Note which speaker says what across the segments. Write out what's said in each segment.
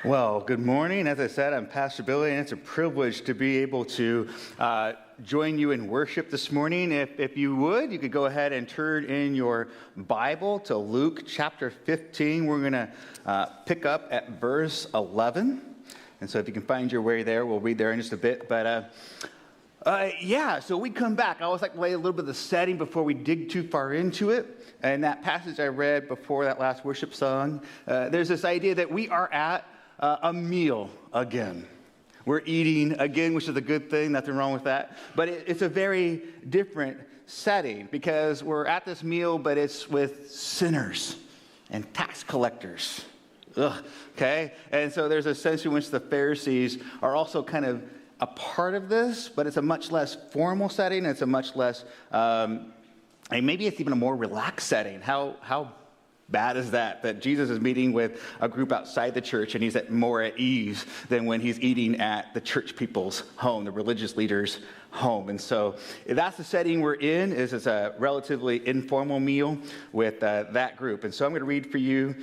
Speaker 1: Well, good morning. As I said, I'm Pastor Billy, and it's a privilege to be able to join you in worship this morning. If you would, you could go ahead and turn in your Bible to Luke chapter 15. We're going to pick up at verse 11. And so if you can find your way there, we'll read there in just a bit. But so we come back. I always like to lay a little bit of the setting before we dig too far into it. And that passage I read before that last worship song, there's this idea that we are at a meal again. We're eating again, which is a good thing, nothing wrong with that. But it's a very different setting because we're at this meal, but it's with sinners and tax collectors. Okay? And so there's a sense in which the Pharisees are also kind of a part of this, but it's a much less formal setting. It's a much less, and maybe it's even a more relaxed setting. How bad is that Jesus is meeting with a group outside the church and he's more at ease than when he's eating at the church people's home, the religious leaders' home. And so that's the setting we're in. It's a relatively informal meal with that group. And so I'm going to read for you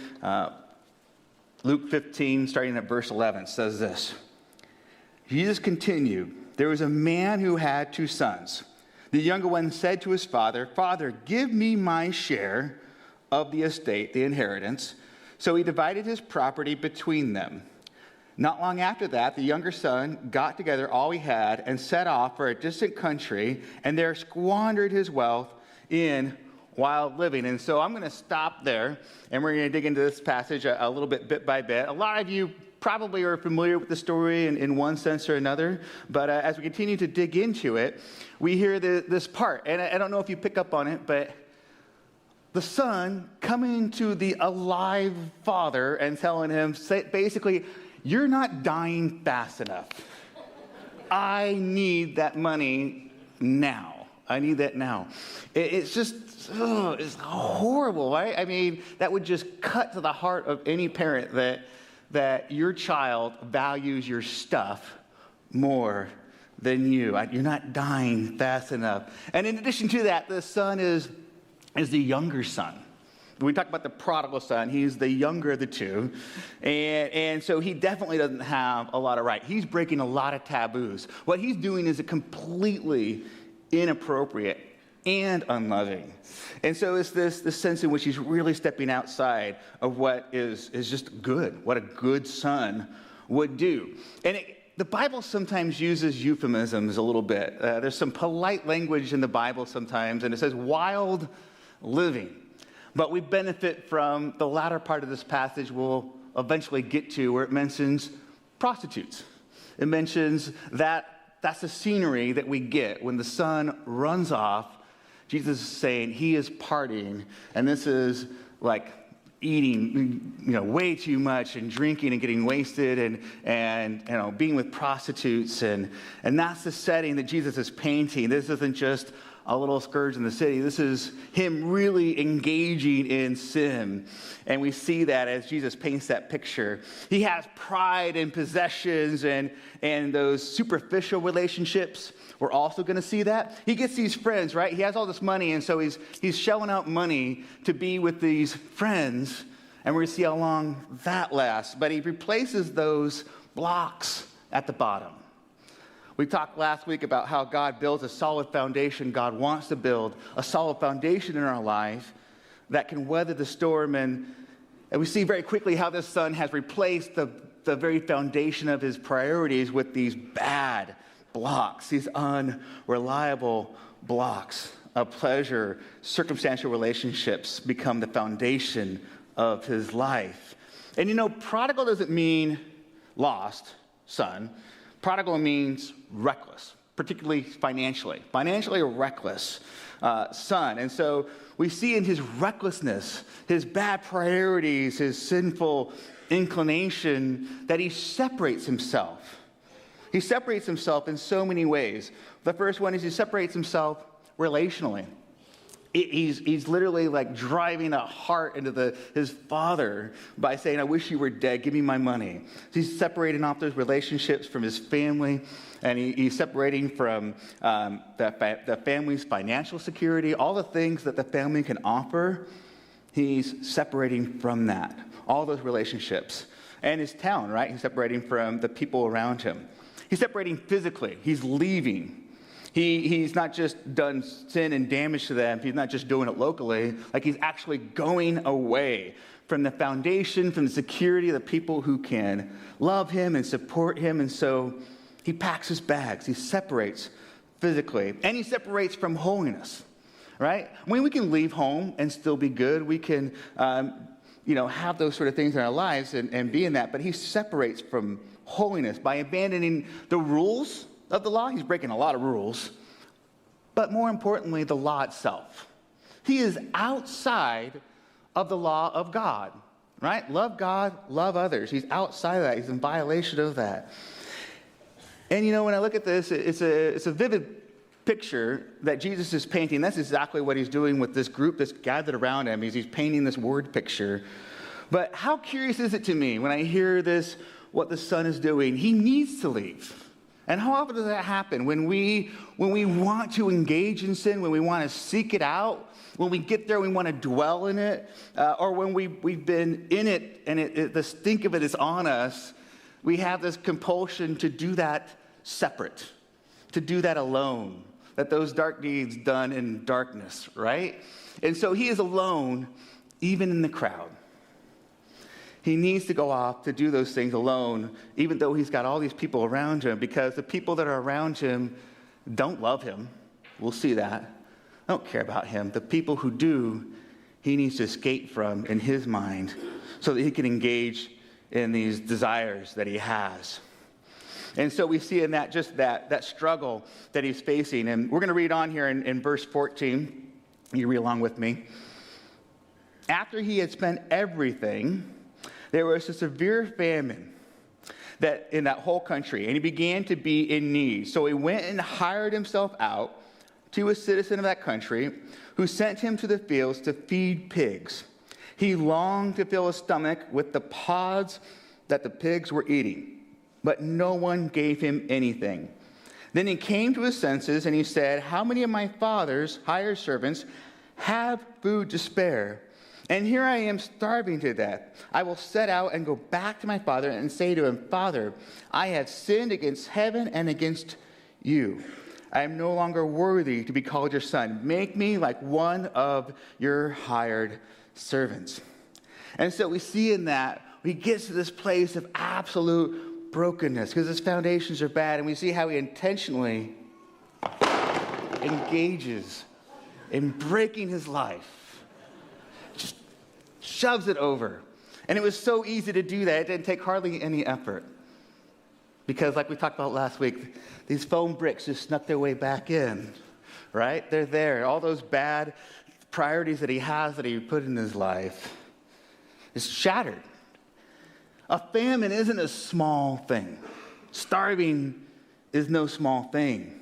Speaker 1: Luke 15, starting at verse 11. It says this: Jesus continued, "There was a man who had 2 sons. The younger one said to his father, 'Father, give me my share of the estate, the inheritance.' So he divided his property between them. Not long after that, the younger son got together all he had and set off for a distant country, and there squandered his wealth in wild living." And so I'm going to stop there, and we're going to dig into this passage a little bit by bit. A lot of you probably are familiar with the story in one sense or another, but as we continue to dig into it, we hear this part. And I don't know if you pick up on it, but the son coming to the alive father and telling him, basically, "You're not dying fast enough. I need that money now. I need that now." It's just, it's horrible, right? I mean, that would just cut to the heart of any parent that your child values your stuff more than you. You're not dying fast enough. And in addition to that, the son is the younger son. We talk about the prodigal son. He's the younger of the two. And so he definitely doesn't have a lot of right. He's breaking a lot of taboos. What he's doing is completely inappropriate and unloving. And so it's this sense in which he's really stepping outside of what is just good, what a good son would do. And the Bible sometimes uses euphemisms a little bit. There's some polite language in the Bible sometimes, and it says wild living. But we benefit from the latter part of this passage we'll eventually get to, where it mentions prostitutes. It mentions that's the scenery that we get when the son runs off. Jesus is saying he is partying, and this is like eating, way too much and drinking and getting wasted and being with prostitutes. And that's the setting that Jesus is painting. This isn't just a little scourge in the city. This is him really engaging in sin. And we see that as Jesus paints that picture. He has pride in possessions and those superficial relationships. We're also going to see that. He gets these friends, right? He has all this money, and so he's shelling out money to be with these friends. And we're going to see how long that lasts. But he replaces those blocks at the bottom. We talked last week about how God builds a solid foundation. God wants to build a solid foundation in our life that can weather the storm. And we see very quickly how this son has replaced the very foundation of his priorities with these bad blocks, these unreliable blocks of pleasure. Circumstantial relationships become the foundation of his life. And prodigal doesn't mean lost son. Prodigal means reckless, particularly financially a reckless son. And so we see in his recklessness, his bad priorities, his sinful inclination, that he separates himself. He separates himself in so many ways. The first one is he separates himself relationally. He's literally like driving a heart into his father by saying, "I wish you were dead, give me my money." So he's separating off those relationships from his family, and he's separating from the family's financial security, all the things that the family can offer. He's separating from that, all those relationships. And his town, right? He's separating from the people around him. He's separating physically. He's leaving. He's not just done sin and damage to them. He's not just doing it locally. Like, he's actually going away from the foundation, from the security of the people who can love him and support him. And so he packs his bags. He separates physically. And he separates from holiness, right? I mean, we can leave home and still be good. We can, have those sort of things in our lives and be in that. But he separates from holiness by abandoning the rules of the law. He's breaking a lot of rules. But more importantly, the law itself. He is outside of the law of God, right? Love God, love others. He's outside of that. He's in violation of that. And when I look at this, it's a vivid picture that Jesus is painting. That's exactly what he's doing with this group that's gathered around him. He's painting this word picture. But how curious is it to me when I hear this, what the Son is doing? He needs to leave. And how often does that happen? When we want to engage in sin, when we want to seek it out, when we get there, we want to dwell in it, or when we've been in it and the stink of it is on us, we have this compulsion to do that separate, to do that alone, that those dark deeds done in darkness, right? And so he is alone, even in the crowd. He needs to go off to do those things alone, even though he's got all these people around him, because the people that are around him don't love him. We'll see that. Don't care about him. The people who do, he needs to escape from in his mind so that he can engage in these desires that he has. And so we see in that just that struggle that he's facing. And we're going to read on here in verse 14. You read along with me. After he had spent everything, there was a severe famine that in that whole country, and he began to be in need. So he went and hired himself out to a citizen of that country who sent him to the fields to feed pigs. He longed to fill his stomach with the pods that the pigs were eating, but no one gave him anything. Then he came to his senses and he said, "How many of my father's hired servants have food to spare? And here I am starving to death. I will set out and go back to my father and say to him, 'Father, I have sinned against heaven and against you. I am no longer worthy to be called your son. Make me like one of your hired servants.'" And so we see in that, he gets to this place of absolute brokenness because his foundations are bad. And we see how he intentionally engages in breaking his life. Just shoves it over. And it was so easy to do that. It didn't take hardly any effort. Because like we talked about last week, these foam bricks just snuck their way back in, right? They're there. All those bad priorities that he has that he put in his life is shattered. A famine isn't a small thing. Starving is no small thing.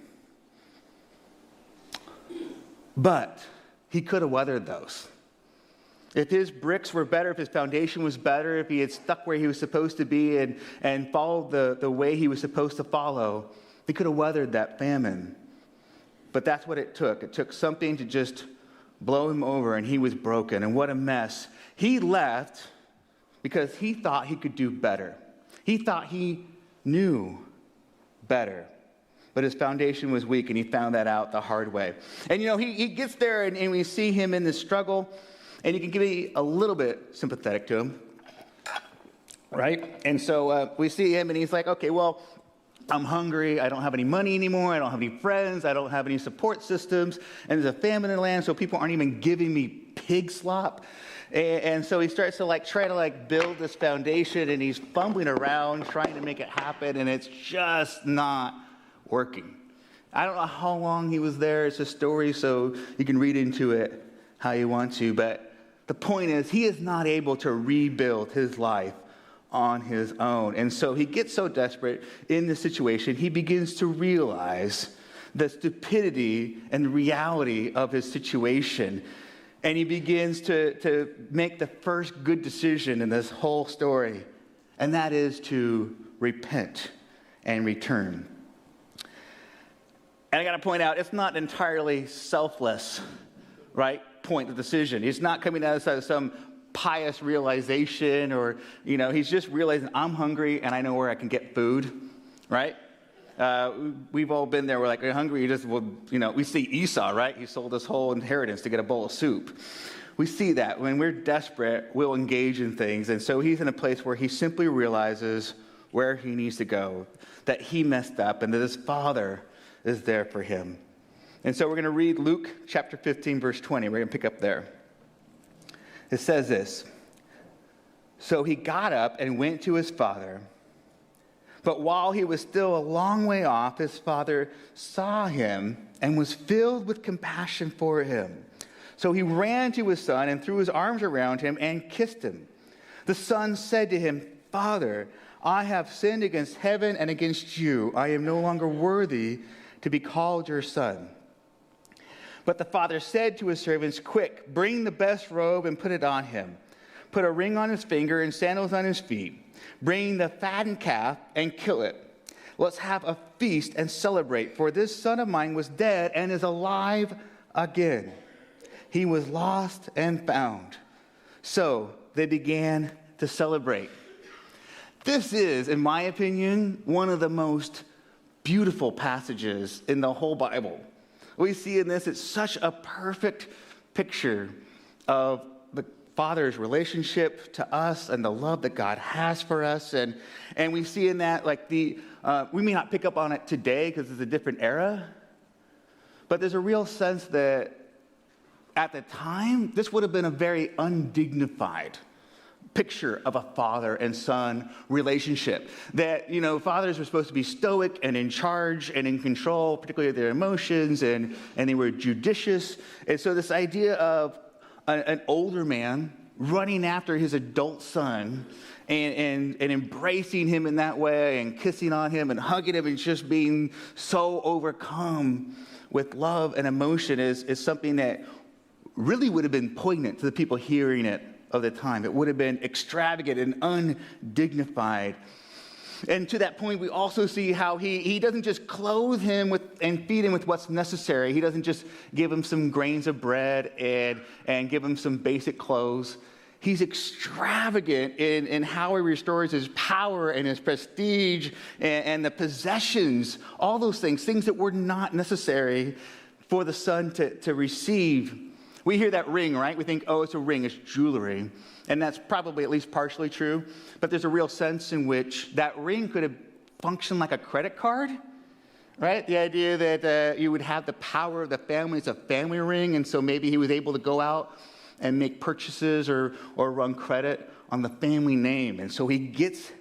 Speaker 1: But he could have weathered those. If his bricks were better, if his foundation was better, if he had stuck where he was supposed to be and followed the way he was supposed to follow, he could have weathered that famine. But that's what it took. It took something to just blow him over, and he was broken. And what a mess. He left because he thought he could do better. He thought he knew better. But his foundation was weak, and he found that out the hard way. And, he gets there, and we see him in this struggle. And you can be a little bit sympathetic to him, right? And so we see him, and he's like, okay, well, I'm hungry. I don't have any money anymore. I don't have any friends. I don't have any support systems. And there's a famine in the land, so people aren't even giving me pig slop. And so he starts to try to build this foundation, and he's fumbling around trying to make it happen, and it's just not working. I don't know how long he was there. It's a story, so you can read into it how you want to, but the point is, he is not able to rebuild his life on his own. And so he gets so desperate in this situation, he begins to realize the stupidity and reality of his situation. And he begins to make the first good decision in this whole story, and that is to repent and return. And I got to point out, it's not entirely selfless, right? point of decision. He's not coming at us as some pious realization or, he's just realizing I'm hungry and I know where I can get food, right? We've all been there. We're like, you're hungry. We see Esau, right? He sold his whole inheritance to get a bowl of soup. We see that when we're desperate, we'll engage in things. And so he's in a place where he simply realizes where he needs to go, that he messed up and that his father is there for him. And so we're going to read Luke chapter 15, verse 20. We're going to pick up there. It says this: "So he got up and went to his father. But while he was still a long way off, his father saw him and was filled with compassion for him. So he ran to his son and threw his arms around him and kissed him. The son said to him, 'Father, I have sinned against heaven and against you. I am no longer worthy to be called your son.' But the father said to his servants, 'Quick, bring the best robe and put it on him. Put a ring on his finger and sandals on his feet. Bring the fattened calf and kill it. Let's have a feast and celebrate, for this son of mine was dead and is alive again. He was lost and found.' So they began to celebrate." This is, in my opinion, one of the most beautiful passages in the whole Bible. We see in this, it's such a perfect picture of the Father's relationship to us and the love that God has for us. And we see in that, we may not pick up on it today because it's a different era, but there's a real sense that at the time, this would have been a very undignified picture of a father and son relationship. That, fathers were supposed to be stoic and in charge and in control, particularly of their emotions, and they were judicious. And so this idea of an older man running after his adult son and embracing him in that way and kissing on him and hugging him and just being so overcome with love and emotion is something that really would have been poignant to the people hearing it of the time. It would have been extravagant and undignified. And to that point, we also see how he doesn't just clothe him and feed him with what's necessary. He doesn't just give him some grains of bread and give him some basic clothes. He's extravagant in how he restores his power and his prestige and the possessions, all those things that were not necessary for the son to receive. We hear that ring, right? We think, oh, it's a ring, it's jewelry. And that's probably at least partially true. But there's a real sense in which that ring could have functioned like a credit card, right? The idea that you would have the power of the family. It's a family ring. And so maybe he was able to go out and make purchases or run credit on the family name. And so he gets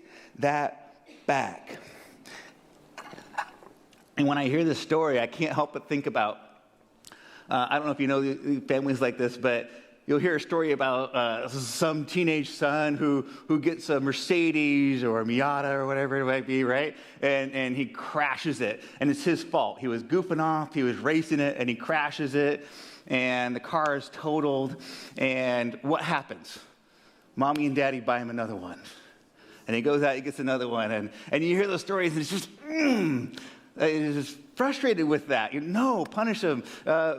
Speaker 1: that back. And when I hear this story, I can't help but think about I don't know if you know families like this, but you'll hear a story about some teenage son who gets a Mercedes or a Miata or whatever it might be, right? And he crashes it, and it's his fault. He was goofing off, he was racing it, and he crashes it, and the car is totaled. And what happens? Mommy and daddy buy him another one. And he goes out, he gets another one, and you hear those stories, and it's just, it's just frustrated with that. No, punish him.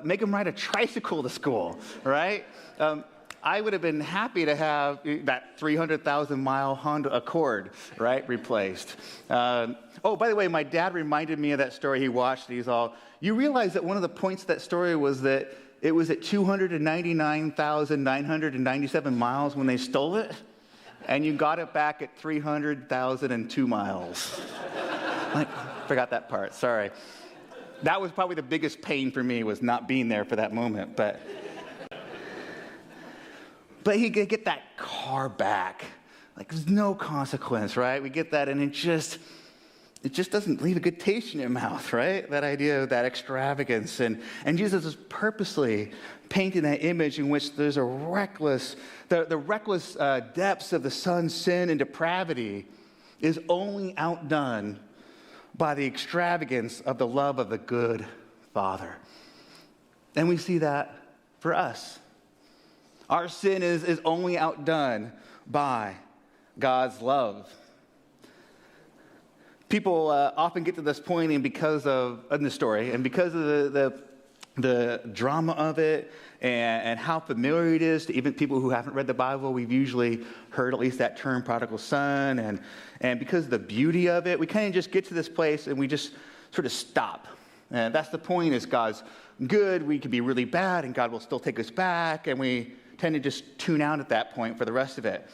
Speaker 1: Make him ride a tricycle to school, right? I would have been happy to have that 300,000-mile Honda Accord, right, replaced. By the way, my dad reminded me of that story he watched. You realize that one of the points of that story was that it was at 299,997 miles when they stole it, and you got it back at 300,002 miles. Forgot that part, sorry. That was probably the biggest pain for me, was not being there for that moment. But he could get that car back. There's no consequence, right? We get that, and it just doesn't leave a good taste in your mouth, right? That idea of that extravagance. And Jesus is purposely painting that image in which there's a reckless, the reckless depths of the son's sin and depravity is only outdone by the extravagance of the love of the good Father. And we see that for us. Our sin is only outdone by God's love. People often get to this point, and because of in the story, and because of the drama of it and how familiar it is to even people who haven't read the Bible. We've usually heard at least that term, prodigal son, and because of the beauty of it, we kind of just get to this place and we just sort of stop. And that's the point, is God's good, we can be really bad, and God will still take us back, and we tend to just tune out at that point for the rest of it.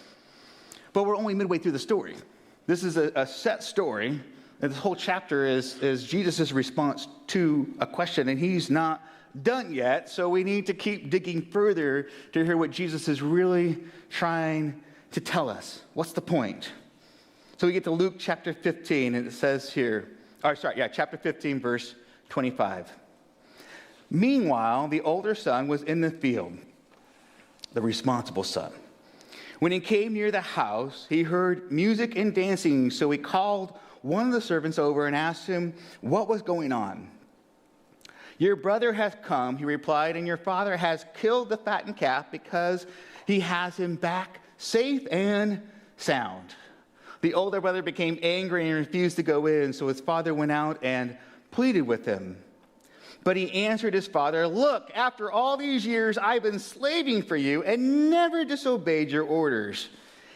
Speaker 1: But we're only midway through the story. This is a set story, and this whole chapter is Jesus' response to a question, and he's not done yet, so we need to keep digging further to hear what Jesus is really trying to tell us. What's the point? So we get to Luke chapter 15, and it says here, chapter 15, verse 25. Meanwhile, the older son was in the field, the responsible son. When he came near the house, he heard music and dancing, so he called one of the servants over and asked him what was going on. Your brother has come, he replied, and your father has killed the fattened calf because he has him back safe and sound. The older brother became angry and refused to go in, so his father went out and pleaded with him. But he answered his father, look, after all these years, I've been slaving for you and never disobeyed your orders.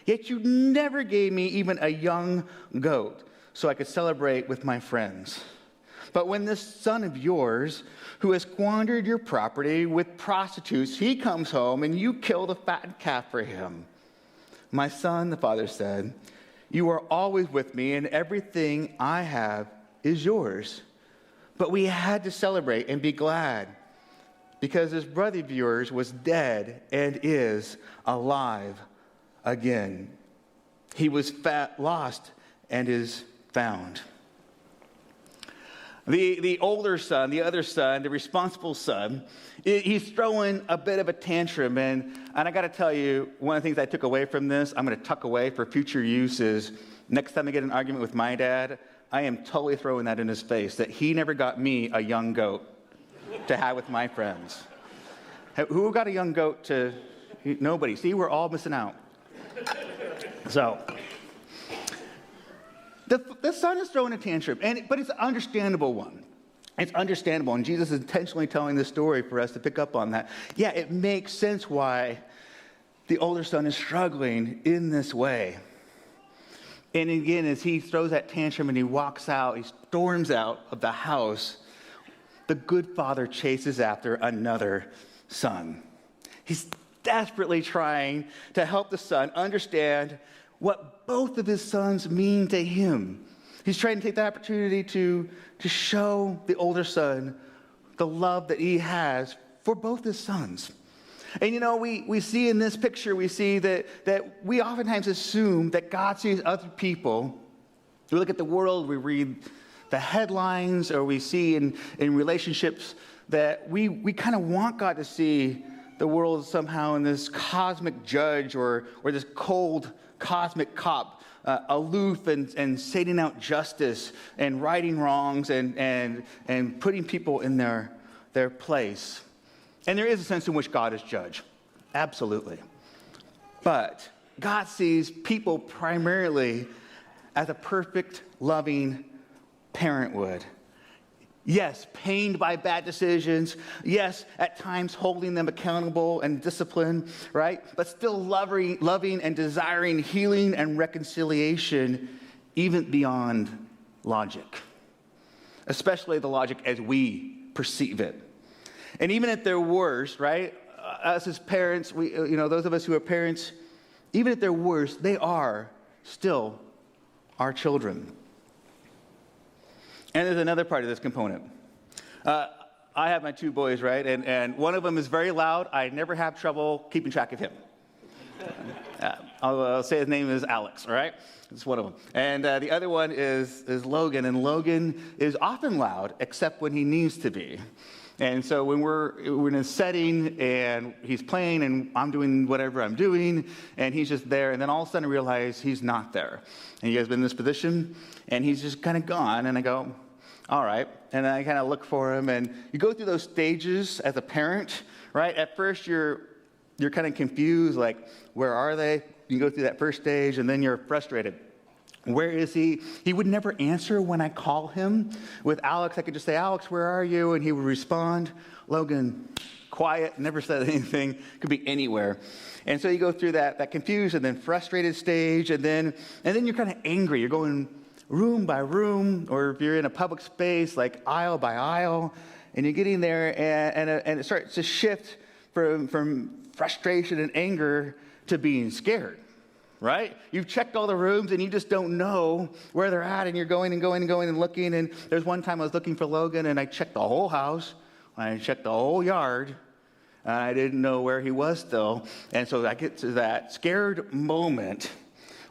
Speaker 1: Yet you never gave me even a young goat so I could celebrate with my friends. But when this son of yours, who has squandered your property with prostitutes, he comes home and you kill the fattened calf for him. My son, the father said, you are always with me and everything I have is yours. But we had to celebrate and be glad because this brother of yours was dead and is alive again. He was lost and is found. The older son, the other son, the responsible son, he's throwing a bit of a tantrum. And I got to tell you, one of the things I took away from this, I'm going to tuck away for future use, is next time I get an argument with my dad, I am totally throwing that in his face, that he never got me a young goat to have with my friends. Who got a young goat to? Nobody. See, we're all missing out. So, the son is throwing a tantrum, but it's an understandable one. It's understandable, and Jesus is intentionally telling this story for us to pick up on that. Yeah, it makes sense why the older son is struggling in this way. And again, as he throws that tantrum and he walks out, he storms out of the house, the good father chases after another son. He's desperately trying to help the son understand what both of his sons mean to him. He's trying to take the opportunity to show the older son the love that he has for both his sons. And we see in this picture, we see that we oftentimes assume that God sees other people. We look at the world, we read the headlines, or we see in relationships that we kind of want God to see the world somehow in this cosmic judge or this cold cosmic cop, aloof and stating out justice and righting wrongs and putting people in their place. And there is a sense in which God is judge. Absolutely. But God sees people primarily as a perfect, loving parent would. Yes, pained by bad decisions. Yes, at times holding them accountable and disciplined, right? But still loving and desiring healing and reconciliation even beyond logic. Especially the logic as we perceive it. And even at their worst, right, us as parents, those of us who are parents, even at their worst, they are still our children. And there's another part of this component. I have my two boys, right, and one of them is very loud. I never have trouble keeping track of him. I'll say his name is Alex, all right? It's one of them. And the other one is Logan, and Logan is often loud, except when he needs to be. And so when we're in a setting and he's playing and I'm doing whatever I'm doing and he's just there, and then all of a sudden I realize he's not there. And he has been in this position and he's just kind of gone, and I go, all right. And then I kind of look for him, and you go through those stages as a parent, right? At first you're kind of confused, like, where are they? You go through that first stage and then you're frustrated. Where is he? He would never answer when I call him. With Alex, I could just say, Alex, where are you? And he would respond. Logan, quiet, never said anything. Could be anywhere. And so you go through that confused and then frustrated stage, and then you're kind of angry. You're going room by room, or if you're in a public space, like aisle by aisle, and you're getting there, and it starts to shift from frustration and anger to being scared. Right? You've checked all the rooms and you just don't know where they're at, and you're going and looking. And there's one time I was looking for Logan and I checked the whole house. I checked the whole yard. And I didn't know where he was still. And so I get to that scared moment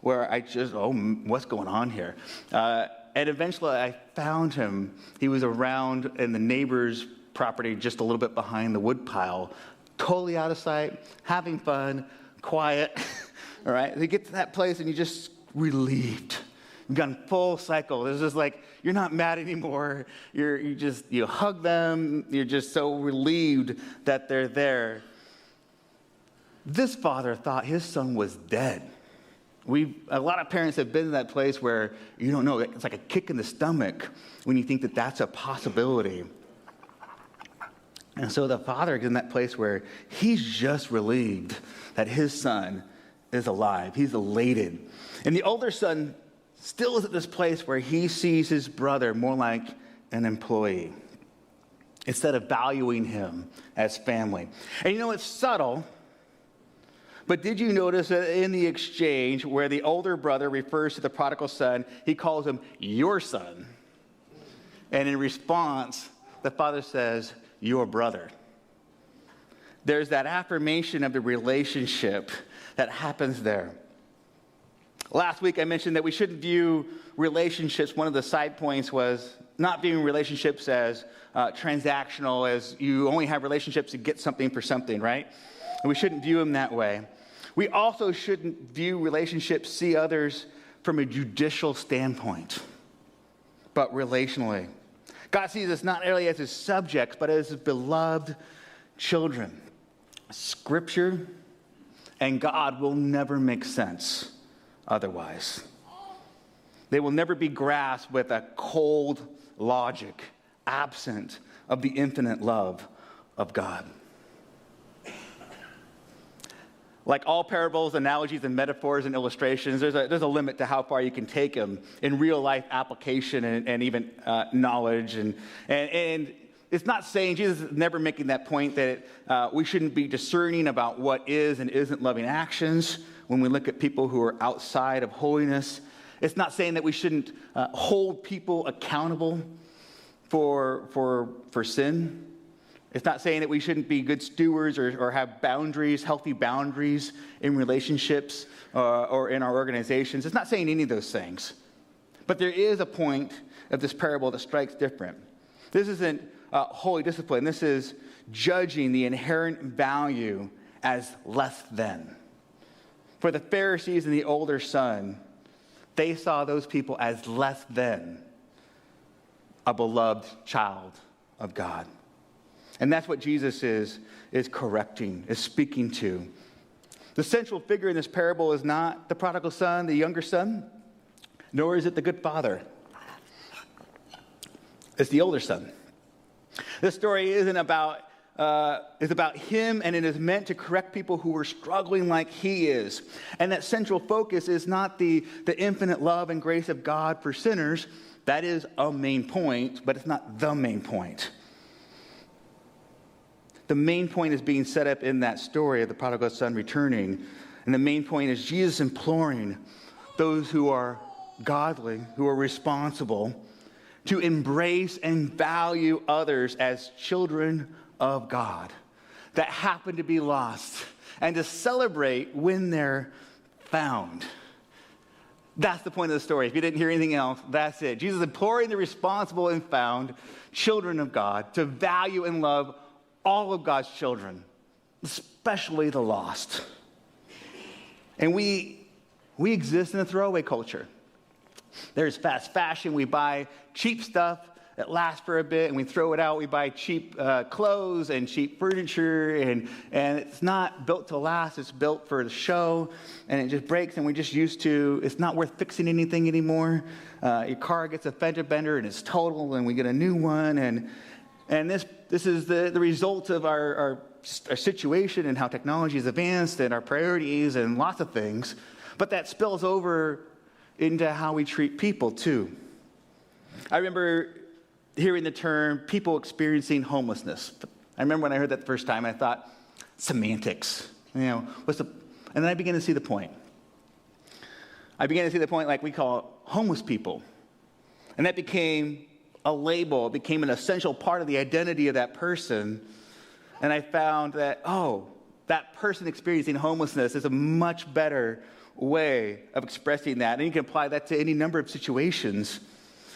Speaker 1: where I just, what's going on here? And eventually I found him. He was around in the neighbor's property just a little bit behind the wood pile, totally out of sight, having fun, quiet. All right, they get to that place and you're just relieved. You've gone full cycle. It's just like you're not mad anymore. You hug them. You're just so relieved that they're there. This father thought his son was dead. A lot of parents have been in that place where you don't know. It's like a kick in the stomach when you think that that's a possibility. And so the father is in that place where he's just relieved that his son is alive. He's elated. And the older son still is at this place where he sees his brother more like an employee instead of valuing him as family. And it's subtle, but did you notice that in the exchange where the older brother refers to the prodigal son, he calls him your son. And in response, the father says, your brother. There's that affirmation of the relationship that happens there. Last week I mentioned that we shouldn't view relationships. One of the side points was not viewing relationships as transactional, as you only have relationships to get something for something, right? And we shouldn't view them that way. We also shouldn't view relationships, see others from a judicial standpoint, but relationally. God sees us not only as his subjects, but as his beloved children. Scripture and God will never make sense otherwise. They will never be grasped with a cold logic, absent of the infinite love of God. Like all parables, analogies, and metaphors and illustrations, there's a limit to how far you can take them in real life application and even knowledge. And it's not saying, Jesus is never making that point that we shouldn't be discerning about what is and isn't loving actions when we look at people who are outside of holiness. It's not saying that we shouldn't hold people accountable for sin. It's not saying that we shouldn't be good stewards or have boundaries, healthy boundaries in relationships or in our organizations. It's not saying any of those things. But there is a point of this parable that strikes different. This isn't holy discipline. This is judging the inherent value as less than. For the Pharisees and the older son, they saw those people as less than a beloved child of God. And that's what Jesus is correcting, is speaking to. The central figure in this parable is not the prodigal son, the younger son, nor is it the good father. It's the older son. This story is about him, and it is meant to correct people who are struggling like he is. And that central focus is not the infinite love and grace of God for sinners. That is a main point, but it's not the main point. The main point is being set up in that story of the prodigal son returning. And the main point is Jesus imploring those who are godly, who are responsible, to embrace and value others as children of God that happen to be lost, and to celebrate when they're found. That's the point of the story. If you didn't hear anything else, that's it. Jesus imploring the responsible and found children of God to value and love all of God's children, especially the lost. And we exist in a throwaway culture. There's fast fashion. We buy cheap stuff it lasts for a bit, and we throw it out. We buy cheap clothes and cheap furniture, and it's not built to last. It's built for the show, and it just breaks, and we're just used to, it's not worth fixing anything anymore. Your car gets a fender bender, and it's total, and we get a new one, and this is the result of our situation and how technology has advanced and our priorities and lots of things. But that spills over into how we treat people, too. I remember hearing the term people experiencing homelessness. I remember when I heard that the first time, I thought, semantics. And then I began to see the point. I began to see the point like we call homeless people. And that became a label. It became an essential part of the identity of that person. And I found that, that person experiencing homelessness is a much better way of expressing that. And you can apply that to any number of situations.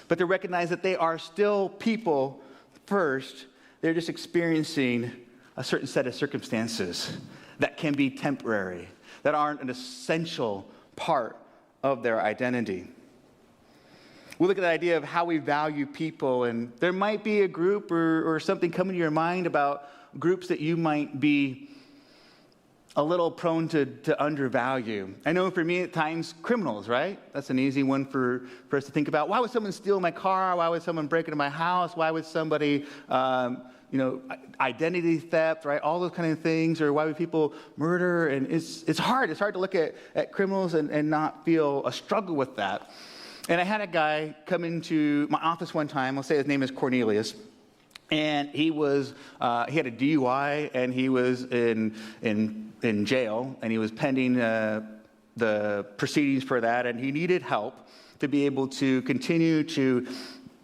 Speaker 1: But to recognize that they are still people first. They're just experiencing a certain set of circumstances that can be temporary, that aren't an essential part of their identity. We look at the idea of how we value people, and there might be a group or something coming to your mind about groups that you might be a little prone to undervalue. I know for me at times, criminals, right? That's an easy one for us to think about. Why would someone steal my car? Why would someone break into my house? Why would somebody, identity theft, right? All those kind of things. Or why would people murder? And it's hard. It's hard to look at criminals and not feel a struggle with that. And I had a guy come into my office one time. I'll say his name is Cornelius. And he had a DUI, and he was in jail, and he was pending the proceedings for that, and he needed help to be able to continue to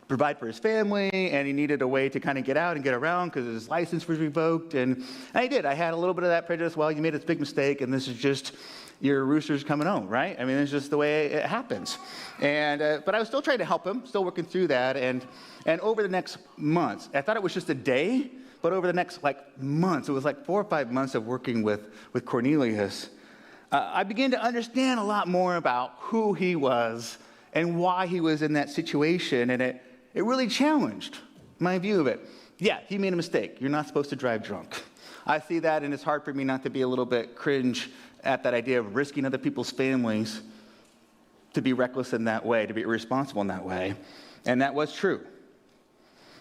Speaker 1: provide for his family, and he needed a way to kind of get out and get around because his license was revoked, and I did. I had a little bit of that prejudice. Well, you made this big mistake, and this is just your rooster's coming home, right? I mean, it's just the way it happens. And but I was still trying to help him, still working through that, and over the next months, I thought it was just a day, but over the next months, it was 4 or 5 months of working with Cornelius, I began to understand a lot more about who he was and why he was in that situation, and it really challenged my view of it. Yeah, he made a mistake. You're not supposed to drive drunk. I see that, and it's hard for me not to be a little bit cringe at that idea of risking other people's families to be reckless in that way, to be irresponsible in that way. And that was true.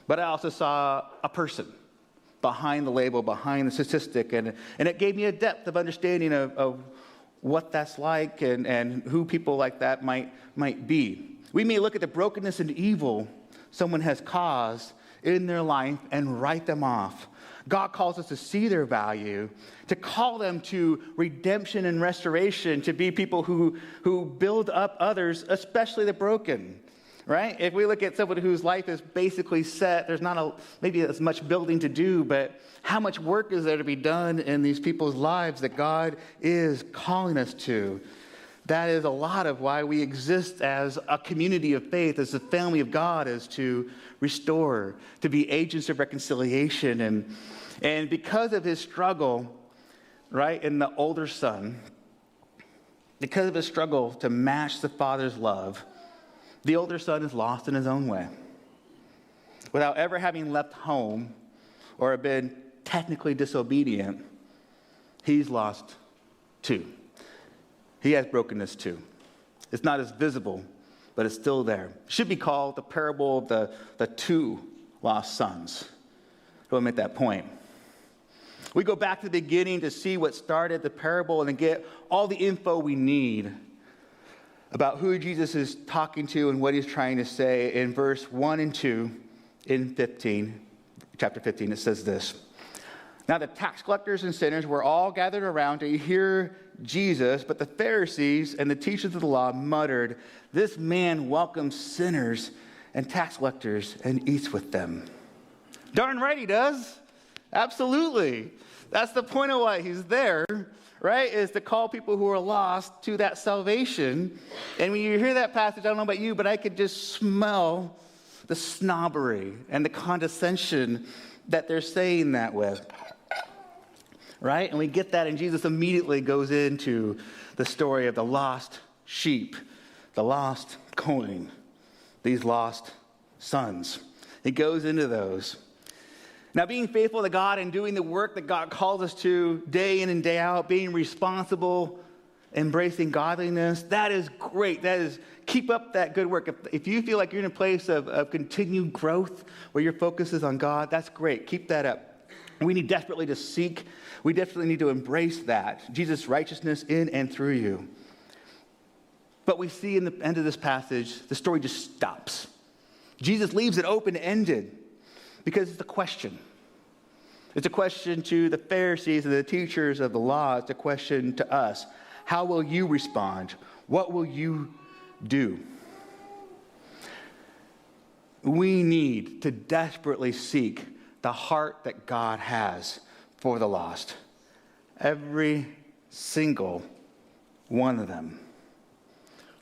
Speaker 1: But I also saw a person behind the label, behind the statistic, and it gave me a depth of understanding of what that's like and who people like that might be. We may look at the brokenness and evil someone has caused in their life and write them off. God calls us to see their value, to call them to redemption and restoration, to be people who build up others, especially the broken, right? If we look at someone whose life is basically set, there's not maybe as much building to do, but how much work is there to be done in these people's lives that God is calling us to? That is a lot of why we exist as a community of faith, as the family of God, is to restore, to be agents of reconciliation. And because of his struggle, right, in the older son, because of his struggle to match the father's love, the older son is lost in his own way. Without ever having left home or been technically disobedient, he's lost too. He has brokenness too. It's not as visible, but it's still there. It should be called the parable of the two lost sons. We'll make that point. We go back to the beginning to see what started the parable and then get all the info we need about who Jesus is talking to and what he's trying to say. In verse 1 and 2 in chapter 15, it says this. Now the tax collectors and sinners were all gathered around to hear Jesus, but the Pharisees and the teachers of the law muttered, "This man welcomes sinners and tax collectors and eats with them." Darn right he does. Absolutely. That's the point of why he's there, right? Is to call people who are lost to that salvation. And when you hear that passage, I don't know about you, but I could just smell the snobbery and the condescension that they're saying that with. Right? And we get that, and Jesus immediately goes into the story of the lost sheep, the lost coin, these lost sons. It goes into those. Now, being faithful to God and doing the work that God calls us to day in and day out, being responsible, embracing godliness, that is great. Keep up that good work. If you feel like you're in a place of continued growth where your focus is on God, that's great. Keep that up. We need desperately to seek. We definitely need to embrace that, Jesus' righteousness in and through you. But we see in the end of this passage, the story just stops. Jesus leaves it open-ended because it's a question. It's a question to the Pharisees and the teachers of the law. It's a question to us. How will you respond? What will you do? We need to desperately seek the heart that God has for the lost. Every single one of them.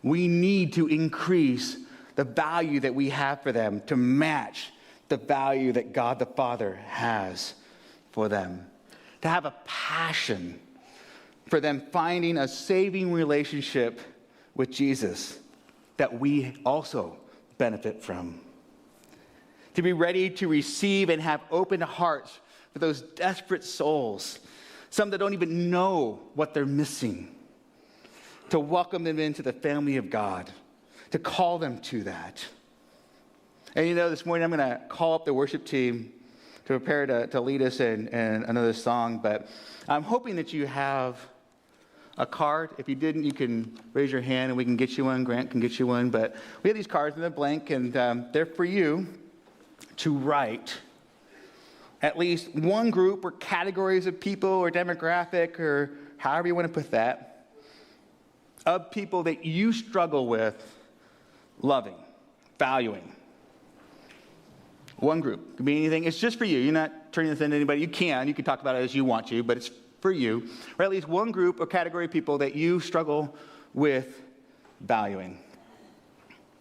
Speaker 1: We need to increase the value that we have for them to match the value that God the Father has for them. To have a passion for them finding a saving relationship with Jesus that we also benefit from. To be ready to receive and have open hearts for those desperate souls, some that don't even know what they're missing. To welcome them into the family of God, to call them to that. And this morning I'm going to call up the worship team to prepare to lead us in another song, but I'm hoping that you have a card. If you didn't, you can raise your hand and we can get you one. Grant can get you one. But we have these cards in the blank, and they're for you to write at least one group or categories of people or demographic or however you want to put that, of people that you struggle with loving, valuing. One group. It could be anything. It's just for you. You're not turning this into anybody. You can talk about it as you want to, but it's for you. Or at least one group or category of people that you struggle with valuing.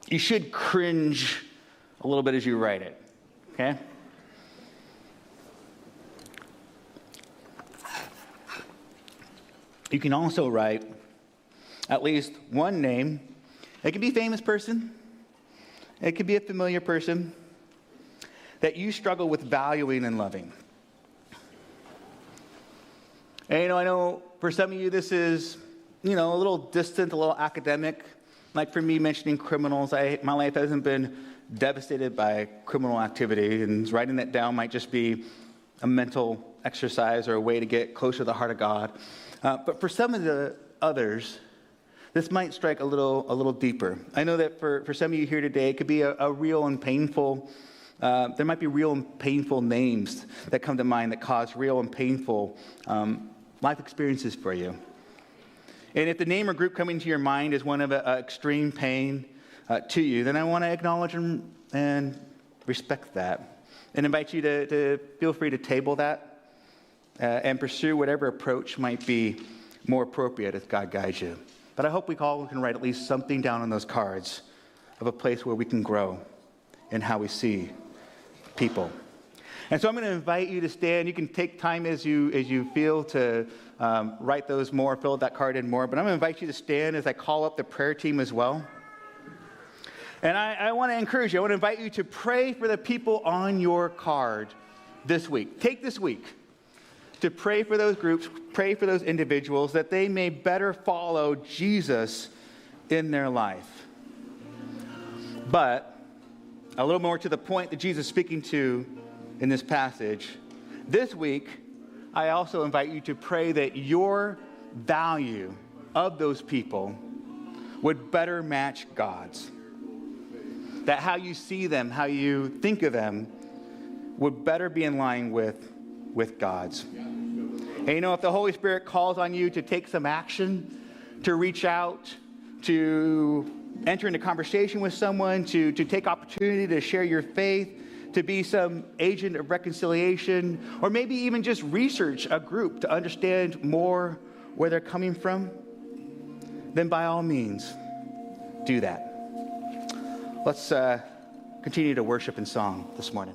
Speaker 1: You should cringe a little bit as you write it. Okay? You can also write at least one name. It could be a famous person. It could be a familiar person that you struggle with valuing and loving. And I know for some of you this is, a little distant, a little academic. Like for me, mentioning criminals, my life hasn't been devastated by criminal activity, and writing that down might just be a mental exercise or a way to get closer to the heart of God. But for some of the others, this might strike a little deeper. I know that for some of you here today, it could be a real and painful. There might be real and painful names that come to mind that cause real and painful life experiences for you. And if the name or group coming to your mind is one of extreme pain to you, then I want to acknowledge and respect that and invite you to feel free to table that and pursue whatever approach might be more appropriate as God guides you. But I hope we all can write at least something down on those cards of a place where we can grow in how we see people. And so I'm going to invite you to stand. You can take time as you feel to write those more, fill that card in more. But I'm going to invite you to stand as I call up the prayer team as well. And I want to encourage you. I want to invite you to pray for the people on your card this week. Take this week to pray for those groups, pray for those individuals, that they may better follow Jesus in their life. But a little more to the point that Jesus is speaking to in this passage, this week, I also invite you to pray that your value of those people would better match God's. That how you see them, how you think of them, would better be in line with God's. And if the Holy Spirit calls on you to take some action, to reach out, to enter into conversation with someone, to take opportunity to share your faith, to be some agent of reconciliation, or maybe even just research a group to understand more where they're coming from, then by all means, do that. Let's continue to worship in song this morning.